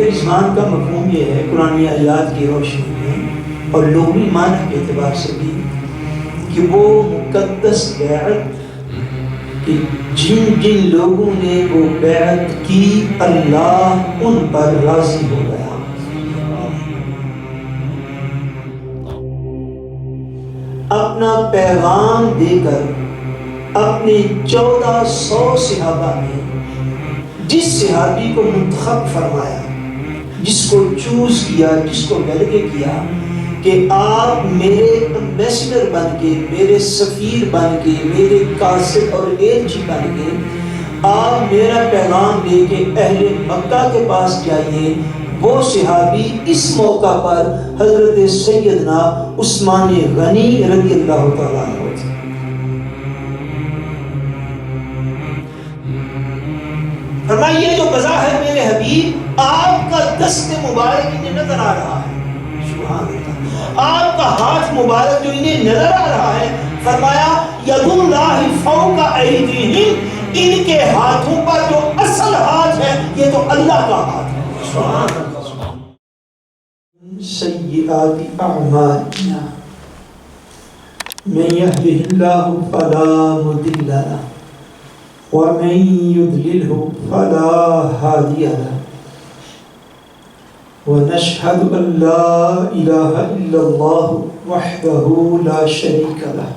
رضوان کا مفہوم یہ ہے قرآنی آیات کی روشنی میں اور لغوی معنی کے اعتبار سے بھی کہ وہ مقدس بیعت کہ جن جن لوگوں نے وہ بیعت کی اللہ ان پر راضی ہو گیا. اپنا پیغام دے کر اپنے 1400 صحابہ میں جس صحابی کو منتخب فرمایا، جس کو چوز کیا، جس کو ویلیڈیٹ کیا کہ آپ میرے ایمبیسڈر بن کے، میرے سفیر بن کے، میرے قاصد اور ایلچی بن کے آپ میرا پیغام لے کے اہل مکہ کے پاس جائیے، وہ صحابی اس موقع پر حضرت سیدنا عثمان غنی رضی اللہ تعالیٰ عنہ تھے. فرمائیے جو بظاہر میرے حبیب آپ کا دست مبارک انہیں نظر آ رہا ہے، سبحان اللہ، آپ کا ہاتھ مبارک جو انہیں نظر آ رہا ہے، فرمایا ید اللہ فوق ایدیہم، ان کے ہاتھوں پر جو اصل ہاتھ ہے یہ تو اللہ کا ہاتھ ہے. سبحان اللہ. سیئات اعمالنا من يهده الله فلا مضل له ومن يضلله فلا هادي له ونشهد أن لا إله إلا الله وحده لا شريك له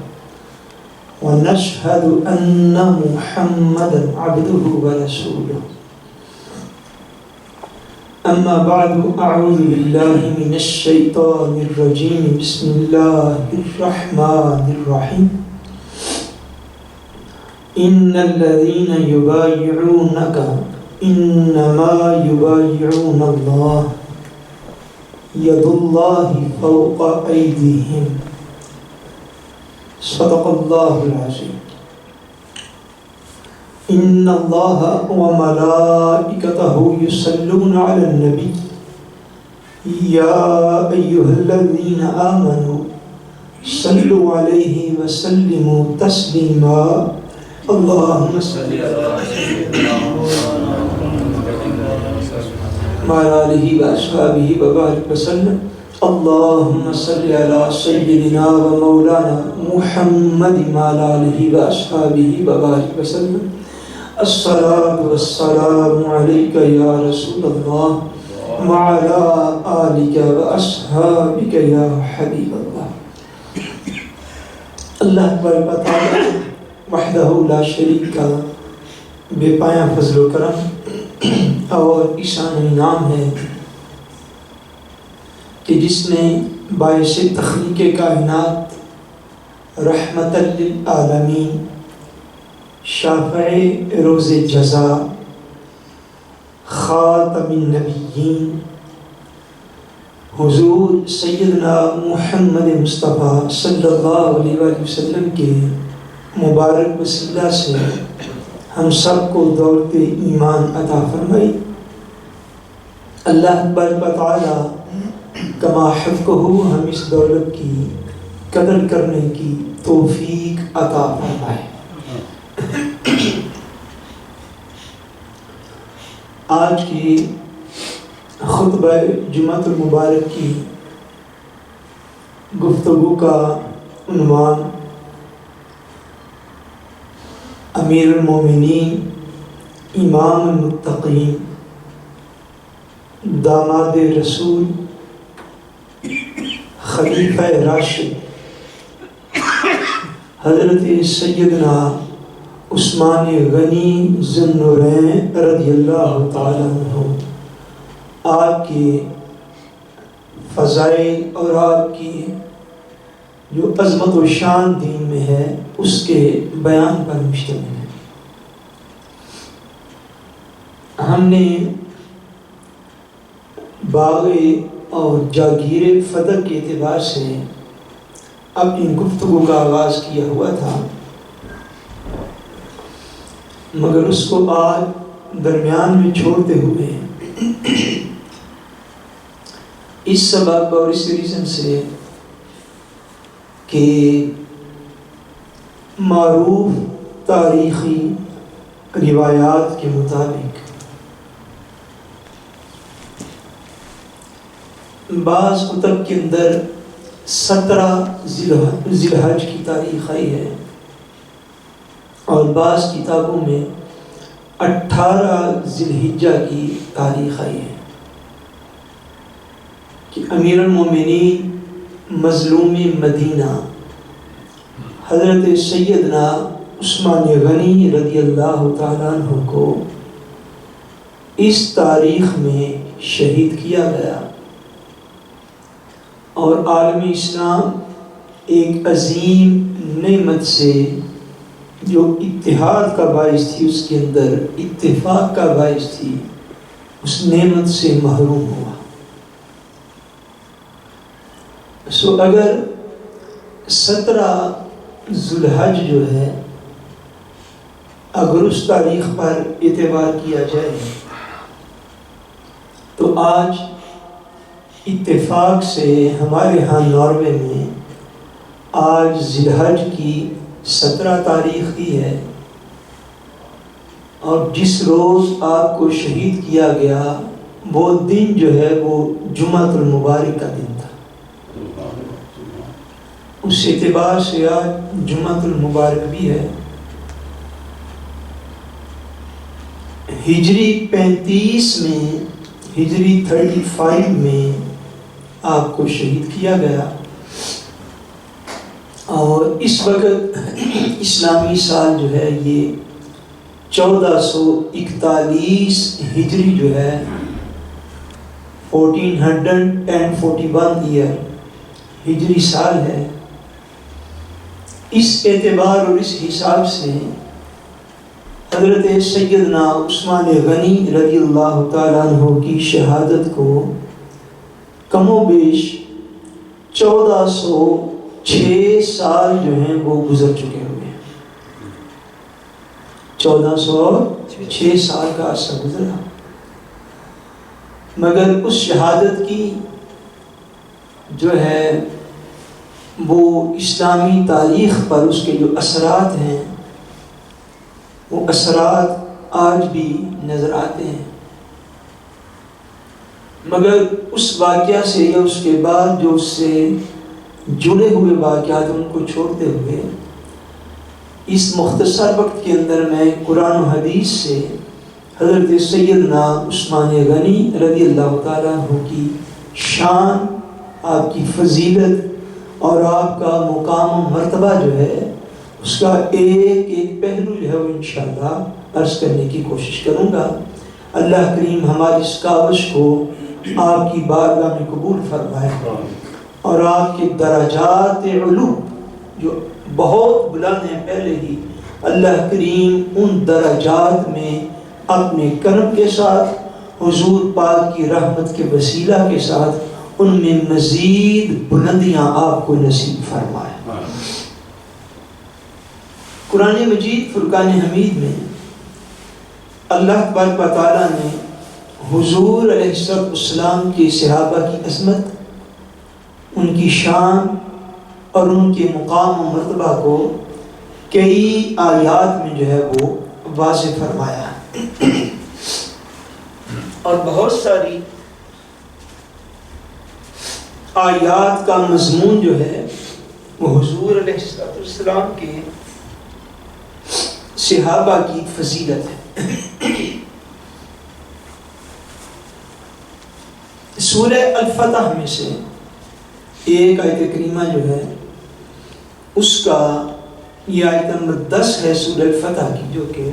ونشهد أن محمدا عبده ورسوله. أما بعد، أعوذ بالله من الشيطان الرجيم، بسم الله الرحمن الرحيم. إن الذين يبايعونك إنما يبايعون الله يد الله فوق أيديهم. صدق الله العظيم. إن الله وملائكته يصلون على النبي يا أيها الذين آمنوا صلوا عليه وسلموا تسليما. اللهم صل على سيدنا وعلى آله وأصحابه وبارك وسلم. اللهم صل على سيدنا ومولانا محمد وعلى آله وأصحابه وبارك وسلم. الصلاة والسلام عليك يا رسول الله وعلى آلك وأصحابك يا حبيب الله. اللہ تبارک و تعالی وحدہ لا شریک کا بے پایاں فضل و کرم اور احسان و انعام ہے کہ جس نے باعث تخلیق کائنات رحمت للعالمین، شافع روز جزا، خاتم النبیین حضور سیدنا محمد مصطفیٰ صلی اللہ علیہ وآلہ وسلم کے مبارک وسیلہ سے ہم سب کو دولت ایمان عطا فرمائی. اللہ تبارک و تعالی کما حفظہ ہم اس دولت کی قدر کرنے کی توفیق عطا فرمائے. آج کی خطبہ جمعۃ المبارک کی گفتگو کا عنوان امیر المومنین، امام المتقین، داماد رسول، خلیفہ راشد حضرت سیدنا عثمان غنی ذو النورین رضی اللہ تعالیٰ عنہ، آپ کے فضائل اور آپ کی جو عظمت و شان دین میں ہے اس کے بیان پر مشتمل ہے. ہم نے باغ اور جاگیر فتح کے اعتبار سے اپنی گفتگو کا آغاز کیا ہوا تھا، مگر اس کو آج درمیان میں چھوڑتے ہوئے اس سبب اور اس ریزن سے کہ معروف تاریخی روایات کے مطابق بعض کتب کے اندر 17 ذی الحج کی تاریخ آئی ہے اور بعض کتابوں میں 18 ذی الحجہ کی تاریخ آئی ہے کہ امیر المومنین مظلوم مدینہ حضرت سیدنا عثمان غنی رضی اللہ تعالیٰ عنہ کو اس تاریخ میں شہید کیا گیا اور عالم اسلام ایک عظیم نعمت سے جو اتحاد کا باعث تھی، اس کے اندر اتفاق کا باعث تھی، اس نعمت سے محروم ہوا۔ اگر 17 ذی الحج جو ہے اگر اس تاریخ پر اعتبار کیا جائے تو آج اتفاق سے ہمارے ہاں ناروے میں آج ذی الحج کی 17 تاریخ کی ہے اور جس روز آپ کو شہید کیا گیا وہ دن جو ہے وہ جمعۃ المبارک کا دن تھا۔ اس اعتبار سے آج جمعۃ المبارک بھی ہے۔ ہجری 35 میں، ہجری 35 میں آپ کو شہید کیا گیا اور اس وقت اسلامی سال جو ہے یہ 1441 ہجری جو ہے 1441 ایئر ہجری سال ہے۔ اس اعتبار اور اس حساب سے حضرت سیدنا عثمان غنی رضی اللہ تعالیٰ عنہ کی شہادت کو کم و بیش 1406 سال جو ہیں وہ گزر چکے ہوئے ہیں۔ 1406 سال کا عرصہ گزرا، مگر اس شہادت کی جو ہے وہ اسلامی تاریخ پر اس کے جو اثرات ہیں وہ اثرات آج بھی نظر آتے ہیں، مگر اس واقعہ سے یا اس کے بعد جو اس سے جڑے ہوئے واقعات ان کو چھوڑتے ہوئے اس مختصر وقت کے اندر میں قرآن و حدیث سے حضرت سیدنا عثمان غنی رضی اللہ تعالیٰ عنہ کی شان، آپ کی فضیلت اور آپ کا مقام و مرتبہ جو ہے اس کا ایک پہلو جو ہے وہ انشاءاللہ عرض کرنے کی کوشش کروں گا۔ اللہ کریم ہماری اس کاوش کو آپ کی بارگاہ میں قبول فرمائے اور آپ کے درجات علو جو بہت بلند ہیں پہلے ہی، اللہ کریم ان درجات میں اپنے کرم کے ساتھ حضور پاک کی رحمت کے وسیلہ کے ساتھ ان میں مزید بلندیاں آپ کو نصیب فرمائے۔ قرآن مجید فرقان حمید میں اللہ تبارک و تعالیٰ نے حضور علیہ السلام کے صحابہ کی عظمت، ان کی شان اور ان کے مقام و مرتبہ کو کئی آیات میں جو ہے وہ واضح فرمایا اور بہت ساری آیات کا مضمون جو ہے وہ حضور علیہ السلام کے صحابہ کی فضیلت ہے۔ سورہ الفتح میں سے ایک آیت کریمہ جو ہے اس کا یہ آیت نمبر 10 ہے سورہ الفتح کی، جو کہ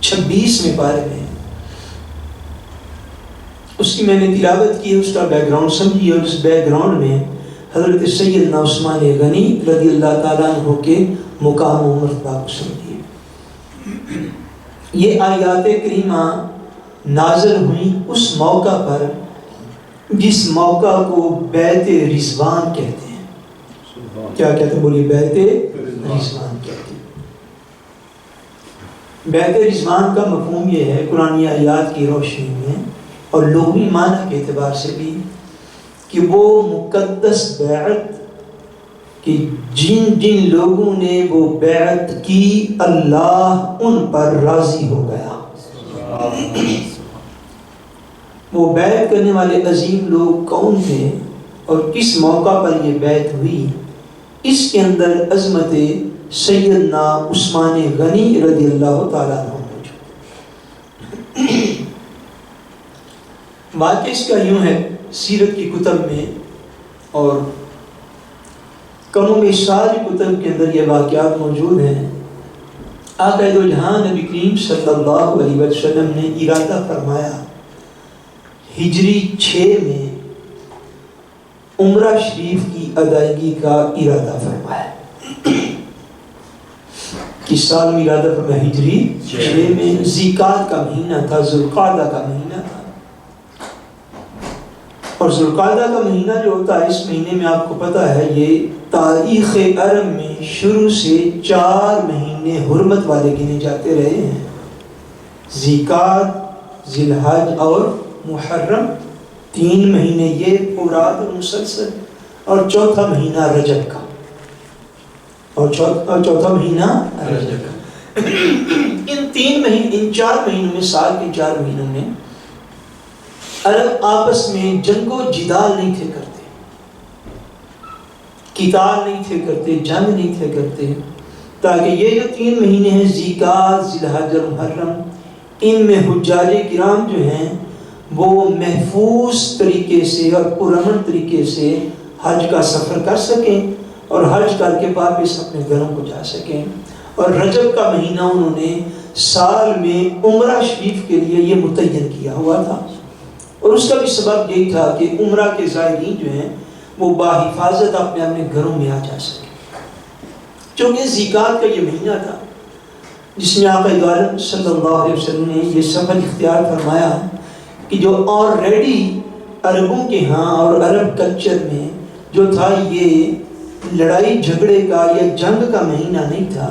26ویں پارے میں ہے۔ اس کی میں نے تلاوت کی، اس کا بیک گراؤنڈ سمجھی اور اس بیک گراؤنڈ میں حضرت سیدنا عثمان غنی رضی اللہ تعالیٰ عنہ کے مقام و مرتبہ کو سمجھیے۔ یہ آیات کریمہ نازل ہوئی اس موقع پر جس موقع کو بیعت رضوان کہتے ہیں۔ کیا کہتے ہیں؟ بولیے، بیعت رضوان کہتے ہیں۔ بیعت رضوان کا مفہوم یہ ہے قرآنی آیات کی روشنی میں اور لغوی معنی کے اعتبار سے بھی کہ وہ مقدس بیعت کہ جن جن لوگوں نے وہ بیعت کی اللہ ان پر راضی ہو گیا۔ وہ بیعت کرنے والے عظیم لوگ کون تھے اور کس موقع پر یہ بیعت ہوئی، اس کے اندر عظمت سیدنا عثمان غنی رضی اللہ تعالیٰ عنہ موجود۔ واقعہ اس کا یوں ہے، سیرت کی کتب میں اور کم و بیش ساری کتب کے اندر یہ واقعات موجود ہیں۔ آقا دو جہاں نبی کریم صلی اللہ علیہ وسلم نے ارادہ فرمایا، ہجری 6 میں عمرہ شریف کی ادائیگی کا ارادہ فرمایا۔ کس سال میں ارادہ فرمایا؟ ہجری 6 میں، ذیقعدہ کا مہینہ تھا، ذوالقعدہ کا مہینہ تھا۔ اور ذوالقعدہ کا مہینہ جو ہوتا ہے، اس مہینے میں آپ کو پتہ ہے یہ تاریخ عرب میں شروع سے 4 مہینے حرمت والے گنے جاتے رہے ہیں، ذیقعدہ، ذی الحج اور محرم، 3 مہینے یہ پورات اور مسلسل، اور چوتھا مہینہ رجب کا، اور چوتھا مہینہ رجب کا۔ ان 4 مہینوں میں، سال کے 4 مہینوں میں عرب آپس میں جنگ و جدال نہیں تھے کرتے، قتال نہیں تھے کرتے، جنگ نہیں تھے کرتے، تاکہ یہ جو 3 مہینے ہیں ذیقعدہ، ذی الحج اور محرم، ان میں حجاج کرام جو ہیں وہ محفوظ طریقے سے اور پرامن طریقے سے حج کا سفر کر سکیں اور حج کر کے واپس اپنے گھروں کو جا سکیں۔ اور رجب کا مہینہ انہوں نے سال میں عمرہ شریف کے لیے یہ متعین کیا ہوا تھا، اور اس کا بھی سبب یہی تھا کہ عمرہ کے زائرین جو ہیں وہ باحفاظت اپنے اپنے گھروں میں آ جا سکیں، چونکہ ذیقعدہ کا یہ مہینہ تھا جس میں آقا دو عالم صلی اللہ علیہ وسلم نے یہ سفر اختیار فرمایا کہ جو آلریڈی عربوں کے ہاں اور عرب کلچر میں جو تھا، یہ لڑائی جھگڑے کا یا جنگ کا مہینہ نہیں تھا،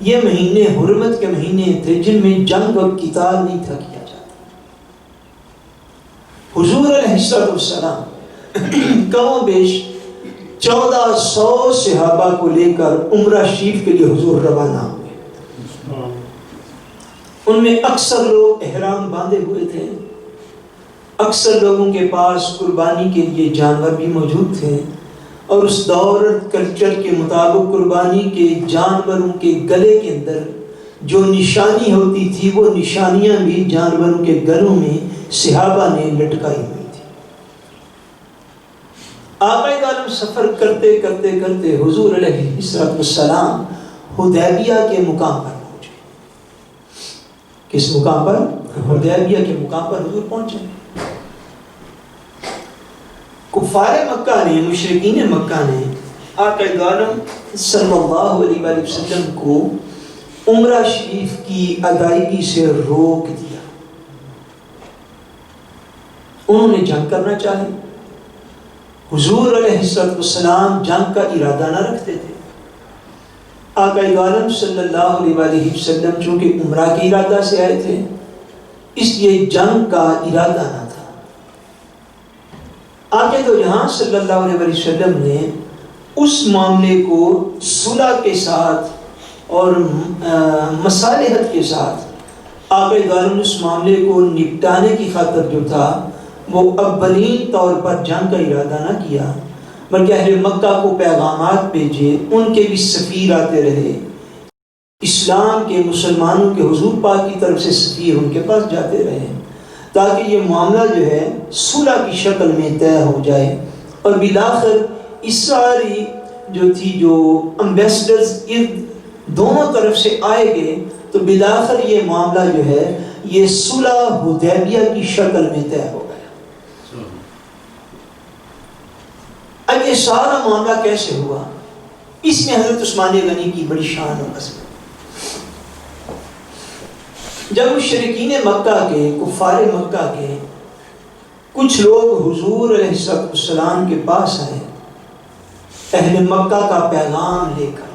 یہ مہینے حرمت کے مہینے تھے جن میں جنگ اور قتال نہیں تھا کیا جاتا۔ حضور علیہ السلام کم و بیش 1400 صحابہ کو لے کر عمرہ شریف کے لیے حضور روانہ ہوئے۔ ان میں اکثر لوگ احرام باندھے ہوئے تھے، اکثر لوگوں کے پاس قربانی کے لیے جانور بھی موجود تھے، اور اس دور کلچر کے مطابق قربانی کے جانوروں کے گلے کے اندر جو نشانی ہوتی تھی، وہ نشانیاں بھی جانوروں کے گلوں میں صحابہ نے لٹکائی ہوئی تھی۔ آقا عالم سفر کرتے کرتے کرتے حضور علیہ السلام حدیبیہ کے مقام پر پہنچے۔ کس مقام پر؟ حدیبیہ کے مقام پر حضور پہنچے۔ کفار مکہ نے، مشرکین مکہ نے آقا عالم صلی اللہ علیہ وسلم کو عمرہ شریف کی ادائیگی سے روک دیا۔ انہوں نے جنگ کرنا چاہی، حضور علیہ السلام جنگ کا ارادہ نہ رکھتے تھے۔ آقا عالم صلی اللہ علیہ وسلم چونکہ عمرہ کے ارادہ سے آئے تھے، اس لیے جنگ کا ارادہ نہ تھا۔ آقا دو جہاں صلی اللہ علیہ وسلم نے اس معاملے کو صلح کے ساتھ اور مصالحت کے ساتھ آقا عالم نے اس معاملے کو نپٹانے کی خاطر جو تھا وہ اولین طور پر جنگ کا ارادہ نہ کیا، بلکہ اہل مکہ کو پیغامات بھیجے، ان کے بھی سفیر آتے رہے، اسلام کے، مسلمانوں کے حضور پاک کی طرف سے سفیر ان کے پاس جاتے رہے، تاکہ یہ معاملہ جو ہے صلح کی شکل میں طے ہو جائے۔ اور بالآخر اس ساری جو تھی، جو امبیسڈرز دونوں طرف سے آئے گئے، تو بالآخر یہ معاملہ جو ہے یہ صلح حدیبیہ کی شکل میں طے ہو گیا۔ اب یہ سارا معاملہ کیسے ہوا؟ اس میں حضرت عثمان غنی کی بڑی شان اور عظمت۔ جب مشرکین مکہ کے، کفار مکہ کے کچھ لوگ حضور علیہ السلام کے پاس آئے اہل مکہ کا پیغام لے کر،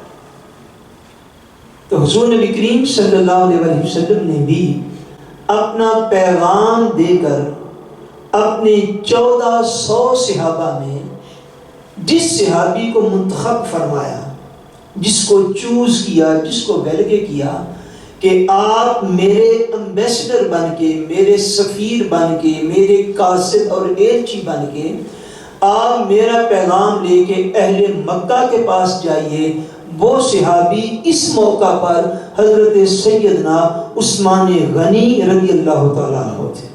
تو حضور نبی کریم صلی اللہ علیہ وسلم نے بھی اپنا پیغام دے کر اپنے 1400 صحابہ میں جس صحابی کو منتخب فرمایا، جس کو چوز کیا، جس کو ویلگے کیا کہ آپ میرے امبیسڈر بن کے، میرے سفیر بن کے، میرے قاصد اور ایلچی بن کے آپ میرا پیغام لے کے اہل مکہ کے پاس جائیے۔ وہ صحابی اس موقع پر حضرت سیدنا عثمان غنی رضی اللہ تعالیٰ عنہ تھے۔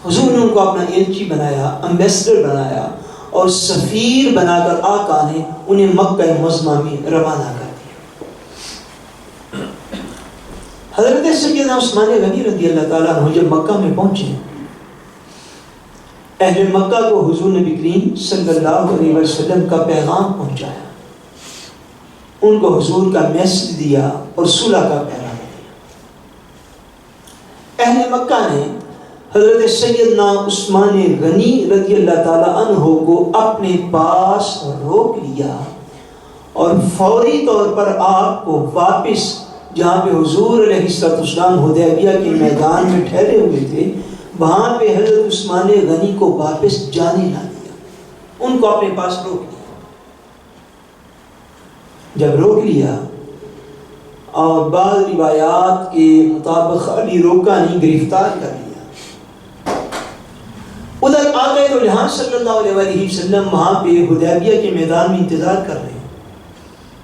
حضور نے ان کو اپنا ایلچی بنایا، امبیسڈر بنایا، اور سفیر بنا کر آقا نے انہیں مکہ معظمہ میں روانہ کر دیا۔ حضرت سیدنا عثمان غنی رضی اللہ تعالیٰ عنہ جب مکہ میں پہنچے، اہل مکہ کو حضور نبی کریم صلی اللہ علیہ وسلم کا پیغام پہنچایا، ان کو حضور کا میسج دیا اور صلح کا پیغام دیا۔ اہل مکہ نے حضرت سیدنا عثمان غنی رضی اللہ تعالیٰ عنہ کو اپنے پاس روک لیا اور فوری طور پر آپ کو واپس جہاں پہ حضور علیہ السلام حدیبیہ کے میدان میں ٹھہرے ہوئے تھے، وہاں پہ حضرت عثمان غنی کو واپس جانے نہ دیا، ان کو اپنے پاس روک لیا۔ جب روک لیا اور بعض روایات کے مطابق علی روکا نہیں، گرفتار کر لیا۔ ادھر آقا دو جہاں صلی اللہ علیہ وسلم وہاں پہ حدیبیہ کے میدان میں انتظار کر رہے ہیں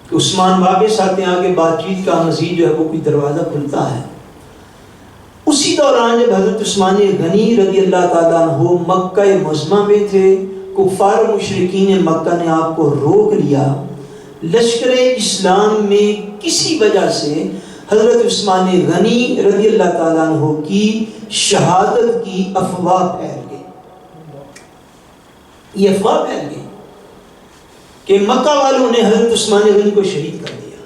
کہ عثمان واپس آتے ہیں، آگے بات چیت کا مزید جو ہے وہ کوئی دروازہ کھلتا ہے۔ اسی دوران جب حضرت عثمان غنی رضی اللہ تعالیٰ عنہ مکہ معظمہ میں تھے، کفار مشرکین مکہ نے آپ کو روک لیا۔ لشکر اسلام میں کسی وجہ سے حضرت عثمان غنی رضی اللہ تعالیٰ عنہ کی شہادت کی افواہ پھیل گئی۔ یہ افواہ پھیل گئی کہ مکہ والوں نے حضرت عثمان غنی کو شہید کر دیا۔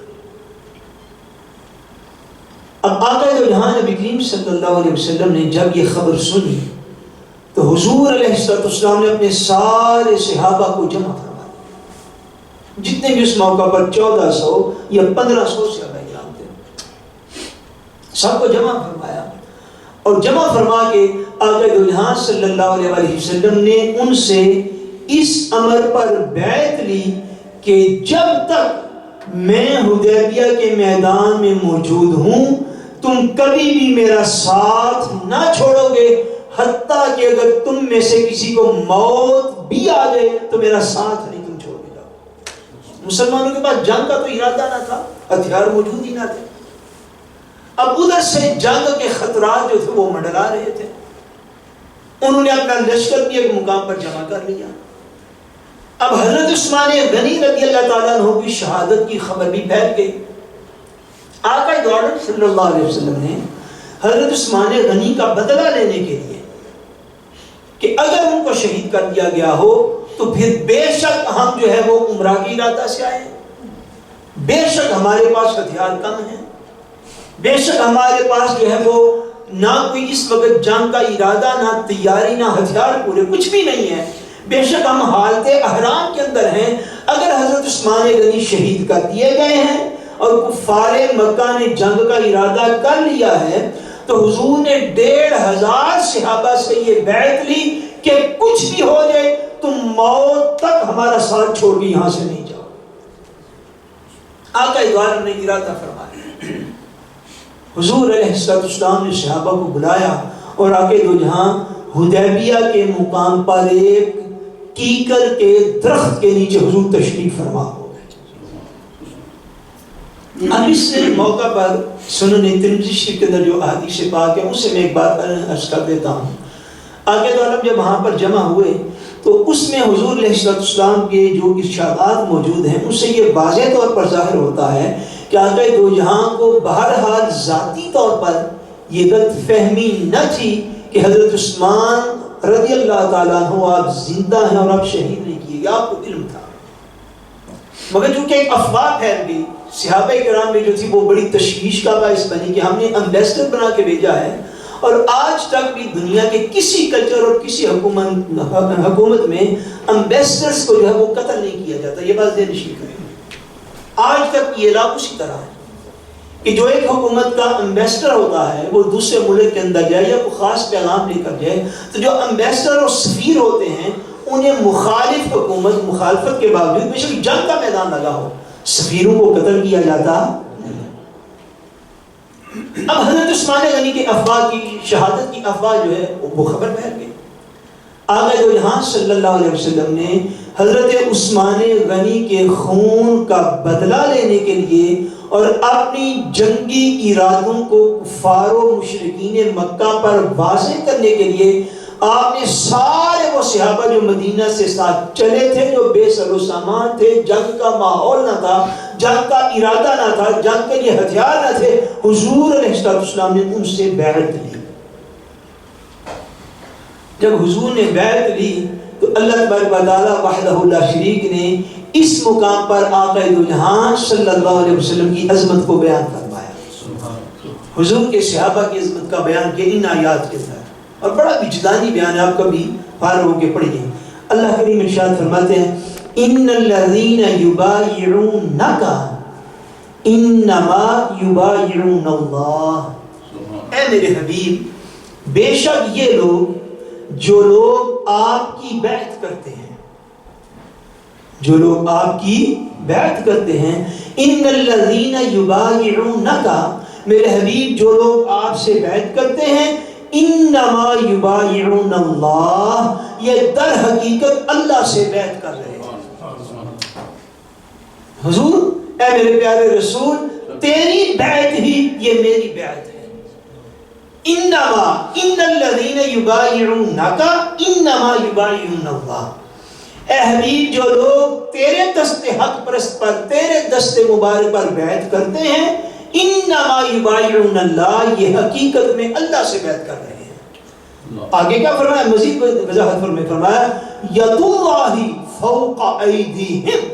اب آقا دو جہاں نبی کریم صلی اللہ علیہ وسلم نے جب یہ خبر سنی تو حضور علیہ السلام نے اپنے سارے صحابہ کو جمع فرما دیا، جتنے بھی اس موقع پر 1400 یا 1500 صحابہ کرام تھے، سب کو جمع فرمایا، اور جمع فرما کے آقا دو جہاں صلی اللہ علیہ وسلم نے ان سے اس امر پر بیعت لی کہ جب تک میں حدیبیہ کے میدان میں موجود ہوں تم کبھی بھی میرا ساتھ نہ چھوڑو گے، حتیٰ کہ اگر تم میں سے کسی کو موت بھی آ جائے تو میرا ساتھ نہیں تم چھوڑ کے جاؤ۔ مسلمانوں کے پاس جنگ کا تو ارادہ نہ تھا، ہتھیار موجود ہی نہ تھے۔ اب ادھر سے جنگ کے خطرات جو تھے وہ منڈلا رہے تھے، انہوں نے اپنا لشکر بھی ایک مقام پر جمع کر لیا۔ اب حضرت عثمان غنی رضی اللہ تعالیٰ عنہ کی شہادت کی خبر بھی پھیل گئی۔ آقا دو عالم صلی اللہ علیہ وسلم نے حضرت عثمان غنی کا بدلہ لینے کے لیے کہ اگر ان کو شہید کر دیا گیا ہو تو پھر بے شک ہم جو ہے وہ عمرہ کی ارادہ سے آئے، بے شک ہمارے پاس ہتھیار کم ہیں، بے شک ہمارے پاس جو ہے وہ نہ کوئی اس وقت جنگ کا ارادہ، نہ تیاری، نہ ہتھیار پورے، کچھ بھی نہیں ہے، بے شک ہم حالت احرام کے اندر ہیں۔ اگر حضرت عثمان غنی شہید کر دیے گئے ہیں اور کفار مکہ نے جنگ کا ارادہ کر لیا ہے تو حضور نے 1500 صحابہ سے یہ بیعت لی کہ کچھ بھی ہو جائے تم موت تک ہمارا ساتھ چھوڑ کے یہاں سے نہیں جاؤ۔ آقا دو عالم نے ارادہ فرمایا، حضور علیہ السلام نے صحابہ کو بلایا اور آقا دو جہاں حدیبیہ کے مقام پر ایک کیکر کے درخت کے نیچے حضور تشریف فرما ہو گئے۔ اب اس موقع پر سنن ترمذی شریف کے اندر جو احادیث پاک ہے ان سے میں ایک بات عرض کر دیتا ہوں۔ آقا دو عالم جب وہاں پر جمع ہوئے تو اس میں حضور علیہ السلام کے جو ارشادات موجود ہیں اس سے یہ واضح طور پر ظاہر ہوتا ہے کہ آقا دو جہاں کو بہرحال ذاتی طور پر یہ غلط فہمی نہ تھی کہ حضرت عثمان رضی اللہ تعالیٰ عنہ آپ زندہ ہیں اور آپ شہید نہیں کیے گئے، آپ کو علم تھا، مگر چونکہ ایک افواہ پھیل گئی صحابہ کرام میں جو تھی وہ بڑی تشویش کا باعث بنی کہ ہم نے امبیسڈر بنا کے بھیجا ہے اور آج تک بھی دنیا کے کسی کلچر اور کسی حکومت میں امبیسڈرز کو جو ہے وہ قتل نہیں کیا جاتا۔ یہ بات ذہن نشین کریں، آج تک یہ لا اسی طرح ہے کہ جو ایک حکومت کا امبیسڈر ہوتا ہے وہ دوسرے ملک کے اندر جائے یا کوئی خاص پیغام لے کر جائے تو جو امبیسڈر اور سفیر ہوتے ہیں انہیں مخالف حکومت مخالفت کے باوجود بے شک جنگ کا میدان لگا ہو سفیروں کو قتل کیا جاتا نہیں۔ اب حضرت عثمان غنی کے افواہ کی شہادت کی افواہ جو ہے وہ خبر پھیل گئی. آقا دو جہاں صلی اللہ علیہ وسلم نے حضرت عثمان غنی کے خون کا بدلہ لینے کے لیے اور اپنی جنگی ارادوں کو کفار و مشرکین مکہ پر واضح کرنے کے لیے آپ نے سارے وہ صحابہ جو مدینہ سے ساتھ چلے تھے، جو بے سر و سامان تھے، جنگ کا ماحول نہ تھا، جنگ کا ارادہ نہ تھا، جنگ کے لیے ہتھیار نہ تھے، حضور علیہ السلام نے ان سے بیعت لی. جب حضور نے بیعت لی تو اللہ تبارک و تعالیٰ وحدہ لا شریک نے اس مقام پر آقا دو جہاں صلی اللہ علیہ وسلم کی عظمت کو بیان فرمایا. حضور کے صحابہ کی عظمت کا بیان کیا ان آیات کے اندر، اور بڑا وجدانی بیان ہے، آپ کبھی فارغ ہو کے پڑھیے. اللہ کریم ارشاد فرماتے ہیں ان الذین یبایعونک انما یبایعون اللہ. اے میرے حبیب، بے شک یہ لوگ جو لوگ آپ کی بیعت کرتے ہیں، جو لوگ آپ کی بیعت کرتے ہیں، ان الذین یبایعونک، میرے حبیب جو لوگ آپ سے بیعت کرتے ہیں، انما یبایعون اللہ، یہ در حقیقت اللہ سے بیعت کر رہے ہیں. حضور اے میرے پیارے رسول، تیری بیعت ہی یہ میری بیعت ہے. انما ان الذین یبایعونک انما یبایعون اللہ. اے حبیب جو لوگ تیرے دست حق پرست پر، تیرے دست مبارک پر بیعت کرتے ہیں، انما یبایعون اللہ، یہ حقیقت میں اللہ سے بیعت کر رہے ہیں. آگے کیا فرمایا؟ مزید وضاحت فرمایا ید اللہ فوق ایدیہم.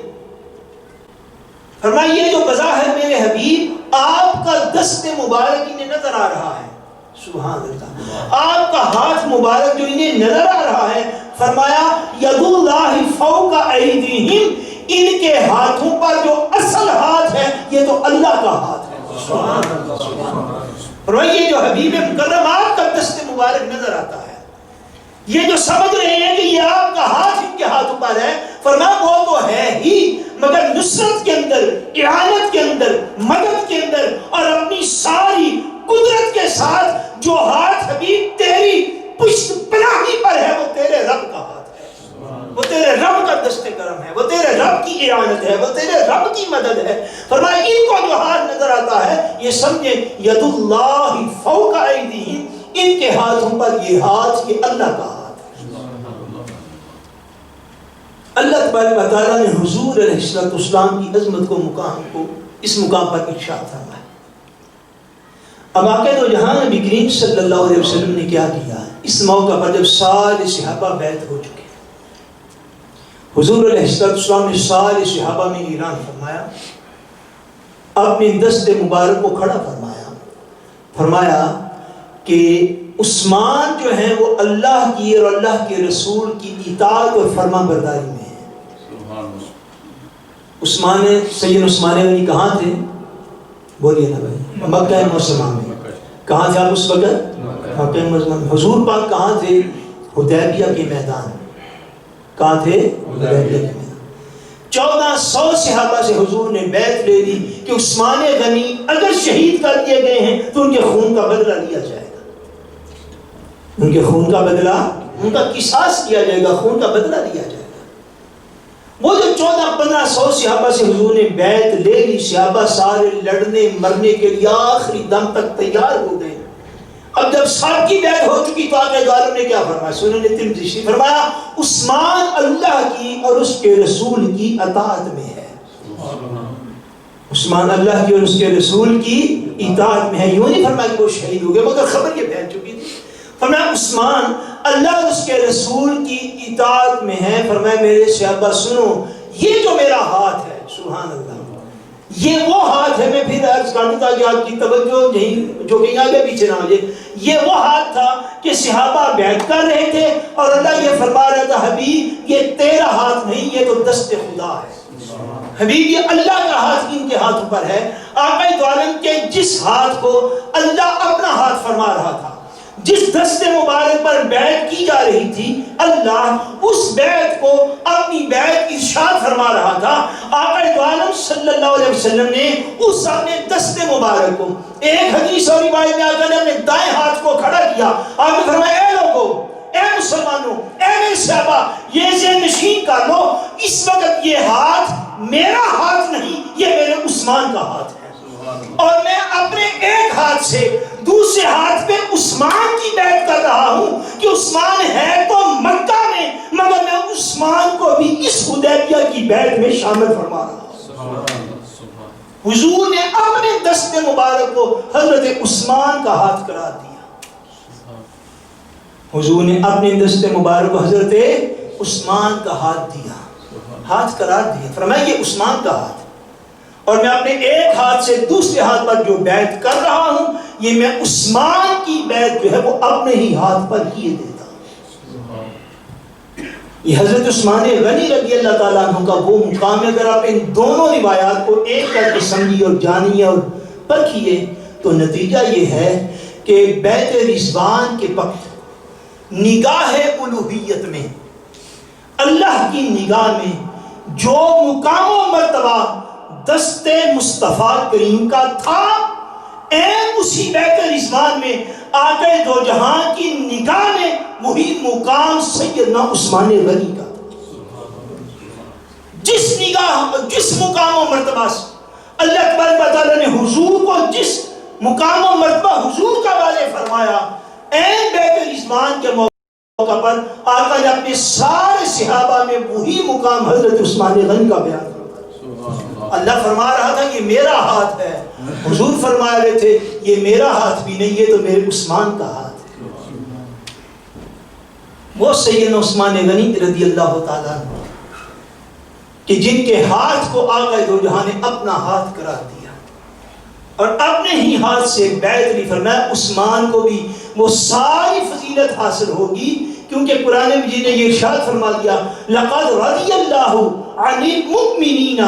فرمایا یہ جو بظاہر میرے حبیب آپ کا دست مبارک انہیں نظر آ رہا ہے، سبحان اللہ، آپ کا ہاتھ مبارک جو انہیں نظر آ رہا ہے، فرمایا ید اللہ فوق ایدیہم، ان کے ہاتھوں پر جو اصل ہاتھ ہے یہ تو اللہ کا ہاتھ ہے. فرمایا یہ جو حبیب مکرم آپ کا دست مبارک نظر آتا ہے، یہ جو سمجھ رہے ہیں کہ یہ آپ کا ہاتھ ان کے ہاتھوں پر ہے، فرمایا وہ تو ہے ہی، مگر نصرت کے اندر، اعانت کے اندر، مدد کے اندر اور اپنی ساری قدرت کے ساتھ جو ہاتھ حبیب تیری پشت پناہی پر ہے وہ تیرے رب کا ہاتھ ہے، وہ تیرے رب کا دست کرم ہے، وہ تیرے رب کی اعانت ہے، وہ تیرے رب کی مدد ہے. فرمایا ان کو جو ہاتھ نظر آتا ہے یہ سمجھیں ید اللہ فوق ایدیہم، ان کے ہاتھوں پر یہ ہاتھ یہ اللہ کا ہاتھ ہے. اللہ تبارک و تعالیٰ نے حضور علیہ السلام کی عظمت کو اس مقام پر ارشاد فرمایا. اب آقا دو جہاں نبی کریم صلی اللہ علیہ وسلم نے کیا کیا؟ اس موقع پر جب سارے صحابہ بیعت ہو چکے، حضور علیہ السلام نے سارے صحابہ میں اعلان فرمایا، اپنے دست مبارک کو کھڑا فرمایا کہ عثمان جو ہیں وہ اللہ کی اور اللہ کے رسول کی اطاعت اور فرما برداری میں ہیں. عثمان سید عثمان غنی کہاں تھے؟ بولیے نا بھائی. مکہ معظمہ میں. کہاں تھے آپ اس وقت؟ مکہ معظمہ میں. حضور پاک کہاں تھے؟ حدیبیہ کے میدان. کہاں تھے؟ حدیبیہ کے میدان. 1400 صحابہ سے حضور نے بیعت لے لی کہ عثمان غنی اگر شہید کر دیے گئے ہیں تو ان کے خون کا بدلہ لیا جائے گا، ان کے خون کا بدلہ، ان کا قصاص کیا جائے گا، خون کا بدلہ لیا جائے گا. وہ جو 1400-1500 صحابہ سے حضور نے بیعت لے لی، صحابہ سارے لڑنے مرنے کے لیے آخری دم تک تیار ہو گئے. اب جب سب کی بیعت ہو چکی تو آقا عالم نے کیا فرمایا؟ سنن ترمذی شریف فرمایا عثمان اللہ کی اور اس کے رسول کی اطاعت میں ہے. عثمان اللہ کی اور اس کے رسول کی اطاعت میں ہے. یوں نہیں فرمایا کہ وہ شہید ہو گئے، مگر خبر یہ پھیل چکی تھی. فرمایا عثمان اللہ اور اس کے رسول کی اطاعت میں ہے. فرمایا میرے صحابہ سنو، یہ جو میرا ہاتھ ہے، سبحان اللہ، یہ وہ ہاتھ ہے. میں پھر عرض کرتا تھا کہ آپ کی توجہ نہیں جو کہیں آگے پیچھے نہ ہو جائے. یہ وہ ہاتھ تھا کہ صحابہ بیعت کر رہے تھے اور اللہ یہ فرما رہا تھا حبیب یہ تیرا ہاتھ نہیں، یہ تو دست خدا ہے. حبیب یہ اللہ کا ہاتھ ان کے ہاتھوں پر ہے. آقا دو عالم کے جس ہاتھ کو اللہ اپنا ہاتھ فرما رہا تھا، جس دست مبارک پر بیعت کی جا رہی تھی، اللہ اس بیعت کو اپنی بیعت ارشاد فرما رہا تھا۔ آقا دو عالم صلی اللہ علیہ وسلم نے اس اپنے دست مبارک کو، ایک حدیث اور روایت میں آقا نے اپنے دائیں ہاتھ کو کھڑا کیا، آپ نے فرمایا اے لوگوں، اے مسلمانوں، اے میرے صحابہ، یہ ذہن نشین کر لو، اس وقت یہ ہاتھ میرا ہاتھ نہیں، یہ میرے عثمان کا ہاتھ ہے، اور میں اپنے ایک ہاتھ سے دوسرے ہاتھ پہ عثمان کی بیعت کر رہا ہوں کہ عثمان ہے تو مکہ میں، مگر میں عثمان کو بھی اس حدیبیہ کی بیعت میں شامل فرما رہا ہوں۔ حضور نے اپنے دست مبارک کو حضرت عثمان کا ہاتھ قرار دیا۔ حضور نے اپنے دست مبارک کو حضرت عثمان کا ہاتھ دیا، ہاتھ قرار دیا، فرمایا یہ عثمان کا ہاتھ، اور میں اپنے ایک ہاتھ سے دوسرے ہاتھ پر جو بیعت کر رہا ہوں، یہ میں عثمان کی بیعت جو ہے وہ اپنے ہی ہاتھ پر کیے دیتا ہوں۔ یہ حضرت عثمان غنی رضی اللہ تعالیٰ عنہ کا وہ مقام ہے۔ اگر آپ ان دونوں روایات کو ایک کر کے سمجھیے اور جانیے اور پرکھیے تو نتیجہ یہ ہے کہ بیعت رضوان کے وقت نگاہ الوہیت میں، اللہ کی نگاہ میں جو مقام و مرتبہ دست مصطفیٰ کریم کا تھا، اسی بیعت رضوان میں آقا دو جہاں کی نگاہ میں وہی مقام سیدنا عثمان غنی کا تھا۔ جس نگاہ، جس مقام و مرتبہ سے اللہ تبارک و تعالیٰ نے حضور کو جس مقام و مرتبہ حضور کا واضح فرمایا، بیعت رضوان کے موقع پر آقا نے اپنے سارے صحابہ میں وہی مقام حضرت عثمان غنی کا بیان فرمایا۔ اللہ فرما رہا تھا یہ میرا ہاتھ ہے، حضور فرما رہے تھے یہ میرا ہاتھ بھی نہیں، یہ تو میرے عثمان کا ہاتھ ہے۔ وہ سیدنا عثمان غنی رضی اللہ تعالیٰ عنہ کہ جن کے ہاتھ کو آقا دو جہاں نے اپنا ہاتھ قرار دیا اور اپنے ہی ہاتھ سے بیعت لی، فرمایا عثمان کو بھی وہ ساری فضیلت حاصل ہوگی، کیونکہ قرآن مجید نے یہ ارشاد فرما دیا لقد رضی اللہ عن المؤمنین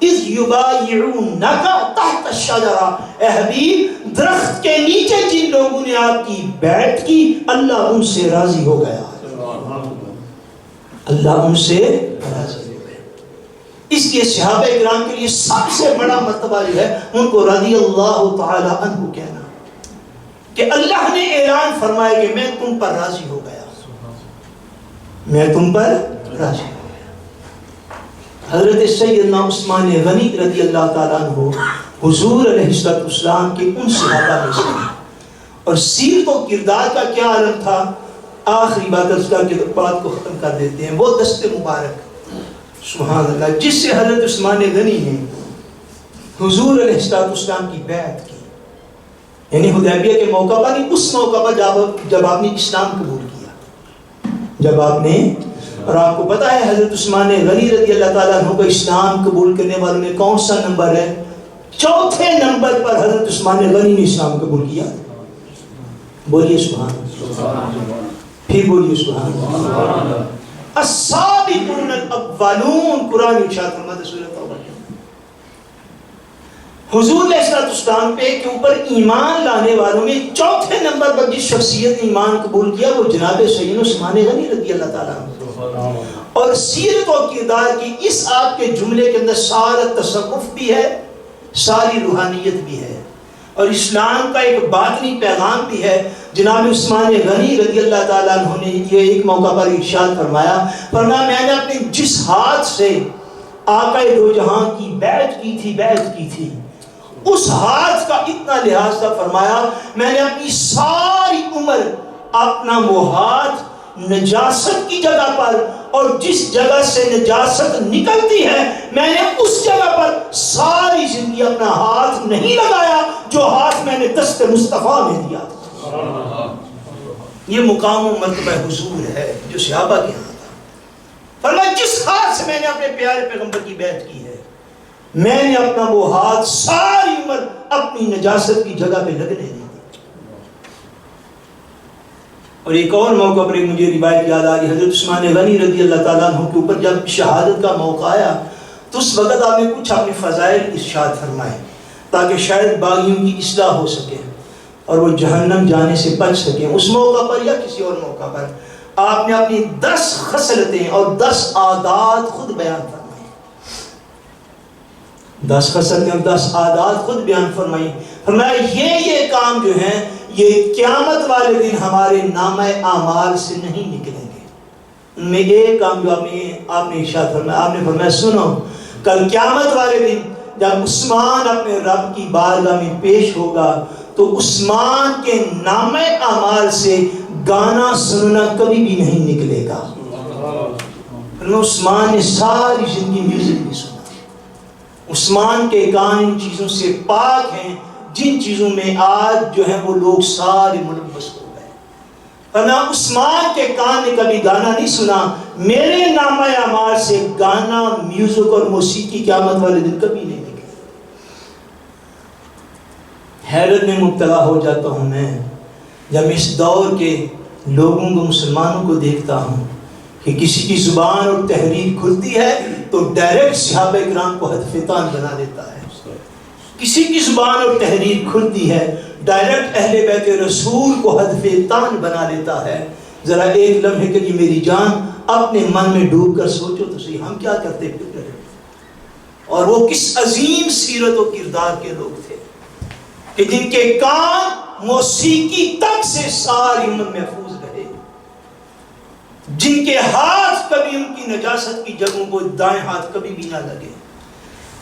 اذ یبایعونک تحت الشجرہ، اے حبیب درخت کے نیچے جن لوگوں نے آپ کی بیعت کی اللہ ان سے راضی ہو گیا، اللہ ان سے راضی ہو گیا۔ اس لیے صحابہ کرام کے لیے سب سے بڑا مرتبہ جو ہے ان کو رضی اللہ تعالی عنہ کہنا، کہ اللہ نے اعلان فرمایا کہ میں تم پر راضی ہو گیا، میں تم پر راضی ہو گیا۔ حضرت سیدنا عثمان غنی رضی اللہ تعالیٰ عنہ حضور علیہ السلام کے ان صحابہ میں سے، اور سیرت و کردار کا کیا عالم تھا، آخری بات اس کا کہ بات کو ختم کر دیتے ہیں۔ وہ دست مبارک سبحان اللہ جس سے حضرت عثمان غنی نے حضور علیہ السلام کی بیعت کی، یعنی حدیبیہ کے موقع پر نہیں، اس موقع پر جب آپ نے اسلام قبول کیا، جب آپ نے، اور آپ کو پتا ہے حضرت عثمان غنی رضی اللہ تعالیٰ عنہ کا اسلام قبول کرنے والوں میں کون سا نمبر ہے؟ چوتھے نمبر پر حضرت عثمان غنی نے اسلام قبول کیا۔ بولیے سبحان اللہ، پھر بولیے سبحان اللہ۔ السابقون الاولون، قرآن ارشاد فرماتا ہے سورۃ توبہ کے حضور علیہ السلام پہ کے اوپر ایمان لانے والوں میں چوتھے نمبر پر جس شخصیت نے ایمان قبول کیا وہ جناب سیدنا عثمان غنی رضی اللہ تعالیٰ عنہ۔ اور سیرت و کردار کی اس آپ کے جملے کے اندر سارا تصوف بھی ہے، ساری روحانیت بھی ہے، اور اسلام کا ایک باطنی پیغام بھی ہے۔ جناب عثمان غنی رضی اللہ تعالیٰ عنہ نے یہ ایک موقع پر ارشاد فرمایا میں نے اپنے جس ہاتھ سے آقا دو جہاں کی بیعت کی تھی اس ہاتھ کا اتنا لحاظ تھا، فرمایا میں نے اپنی ساری عمر اپنا وہ ہاتھ نجاست کی جگہ پر، اور جس جگہ سے نجاست نکلتی ہے میں نے اس جگہ پر ساری زندگی اپنا ہاتھ نہیں لگایا جو ہاتھ میں نے دست مصطفیٰ میں دیا تھا۔ یہ مقام و مرتبہ حضور ہے جو صحابہ کے ہاں تھا۔ فرمایا جس ہاتھ سے میں نے اپنے پیارے پیغمبر کی بیعت کی ہے میں نے اپنا وہ ہاتھ ساری عمر اپنی نجاست کی جگہ پہ لگنے نہیں دیا۔ اور ایک اور موقع پر مجھے روایت یاد آ رہی، حضرت عثمان غنی رضی اللہ تعالیٰ عنہ کے اوپر جب شہادت کا موقع آیا تو اس وقت آپ نے کچھ اپنے فضائل ارشاد فرمائے تاکہ شاید باغیوں کی اصلاح ہو سکے۔ اور وہ جہنم جانے سے بچ سکیں، اس موقع پر یا کسی اور موقع پر آپ نے اپنی 10 خصلتیں اور 10 عادات خود بیان فرمائی، 10 خصلتیں اور 10 عادات خود بیان فرمائی. فرمایا یہ کام جو ہیں یہ قیامت والے دن ہمارے نامہ اعمال سے نہیں نکلیں گے. ان میں ایک کام جو آپ نے ارشاد فرمایا، آپ نے فرمایا سنو کل قیامت والے دن جب عثمان اپنے رب کی بارگاہ میں پیش ہوگا تو عثمان کے نامہ اعمال سے گانا سننا کبھی بھی نہیں نکلے گا. عثمان نے ساری زندگی میوزک نہیں سنا. عثمان کے کان ان چیزوں سے پاک ہیں جن چیزوں میں آج جو ہیں وہ لوگ سارے ملوث ہو گئے. ورنہ عثمان کے کان نے کبھی گانا نہیں سنا. میرے نامہ اعمال سے گانا، میوزک اور موسیقی قیامت والے دن کبھی نہیں نکلے. حیرت میں مبتلا ہو جاتا ہوں میں جب اس دور کے لوگوں کو، مسلمانوں کو دیکھتا ہوں کہ کسی کی زبان اور تحریر کھلتی ہے تو ڈائریکٹ صحابہ کرام کو ہدف تان بنا دیتا ہے. کسی کی زبان اور تحریر کھلتی ہے ڈائریکٹ اہل بیت رسول کو ہدف تان بنا لیتا ہے. ذرا ایک لمحے کے لیے میری جان اپنے من میں ڈوب کر سوچو تو صحیح ہم کیا کرتے پھر رہے اور وہ کس عظیم سیرت و کردار کے لوگ تھے کہ جن کے کان موسیقی تک سے ساری امت محفوظ رہے، جن کے ہاتھ کبھی ان کی نجاست کی جگہوں کو دائیں ہاتھ کبھی بھی نہ لگے،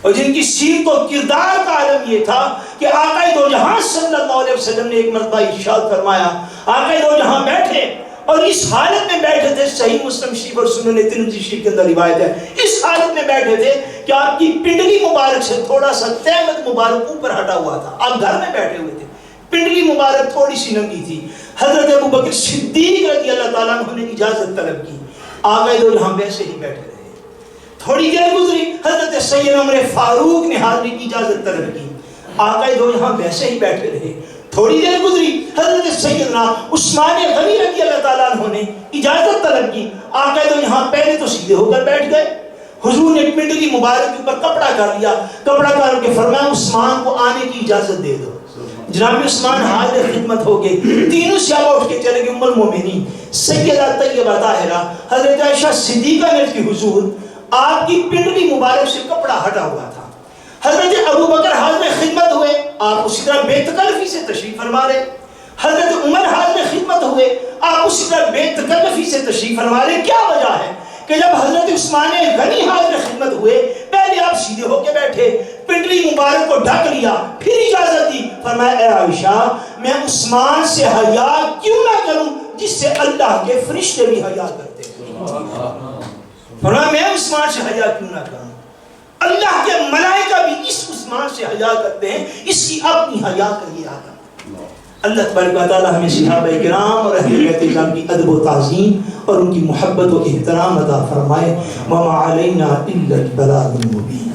اور جن کی سیرت و کردار کا عالم یہ تھا کہ آقا دو جہاں صلی اللہ علیہ وسلم نے ایک مرتبہ ارشاد فرمایا، آقا دو جہاں بیٹھے اور اس حالت میں بیٹھے تھے، صحیح مسلم شریف اور سنن ترمذی شریف کے اندر روایت ہے، اس حالت میں بیٹھے تھے کہ آپ کی پنڈلی مبارک سے تھوڑا سا تہمت مبارک اوپر ہٹا ہوا تھا. آپ گھر میں بیٹھے ہوئے تھے، پنڈلی مبارک تھوڑی سی ننگی تھی. حضرت ابوبکر صدیق رضی اللہ تعالیٰ عنہ نے اجازت طلب کی. آقا دو جہاں ویسے ہی بیٹھے رہے. تھوڑی دیر گزری، حضرت سیدنا عمر فاروق نے حاضری کی اجازت طلب کی. آقا دو جہاں ویسے ہی بیٹھے رہے. تھوڑی دیر گزری، حضرت سیدنا عثمان غنی رضی اللہ تعالیٰ عنہ نے اجازت طلب کی. آقا دو جہاں پہلے تو سیدھے ہو کر بیٹھ گئے. حضور نے پنڈلی مبارک کے اوپر کپڑا کر لیا، کپڑا کر کے فرمایا عثمان کو آنے کی اجازت دے دو. جناب عثمان حاضر خدمت ہو گئے. تینوں صحابہ اٹھ کے چلے گئے. ام المومنین سیدہ طیبہ طاہرہ حضرت عائشہ صدیقہ نے کہ حضور آپ کی پنڈلی مبارک سے کپڑا ہٹا ہوا تھا. حضرت ابوبکر حاضر خدمت ہوئے، آپ اسی طرح بے تکلفی سے تشریف فرما رہے. حضرت عمر حاضر خدمت ہوئے، آپ اسی طرح بے تکلفی سے تشریف فرما رہے. کیا وجہ ہے کہ جب حضرت عثمان غنی حاضر خدمت ہوئے پہلے آپ سیدھے ہو کے بیٹھے، پنڈلی مبارک کو ڈھک لیا، پھر اجازت دی. فرمایا اے عائشہ میں عثمان سے حیا کیوں نہ کروں جس سے اللہ کے فرشتے بھی حیا کرتے ہیں. فرمایا میں عثمان سے حیا کیوں نہ کروں، اللہ کے ملائکہ بھی اس عثمان سے حیا کرتے ہیں، اس کی اپنی حیا کریے. آقا اللہ تبارک و تعالی ہمیں صحابہ کرام اور اہل بیت کرام کی ادب و تعظیم اور ان کی محبت و احترام عطا فرمائے. وما علینا الا البلاغ المبین.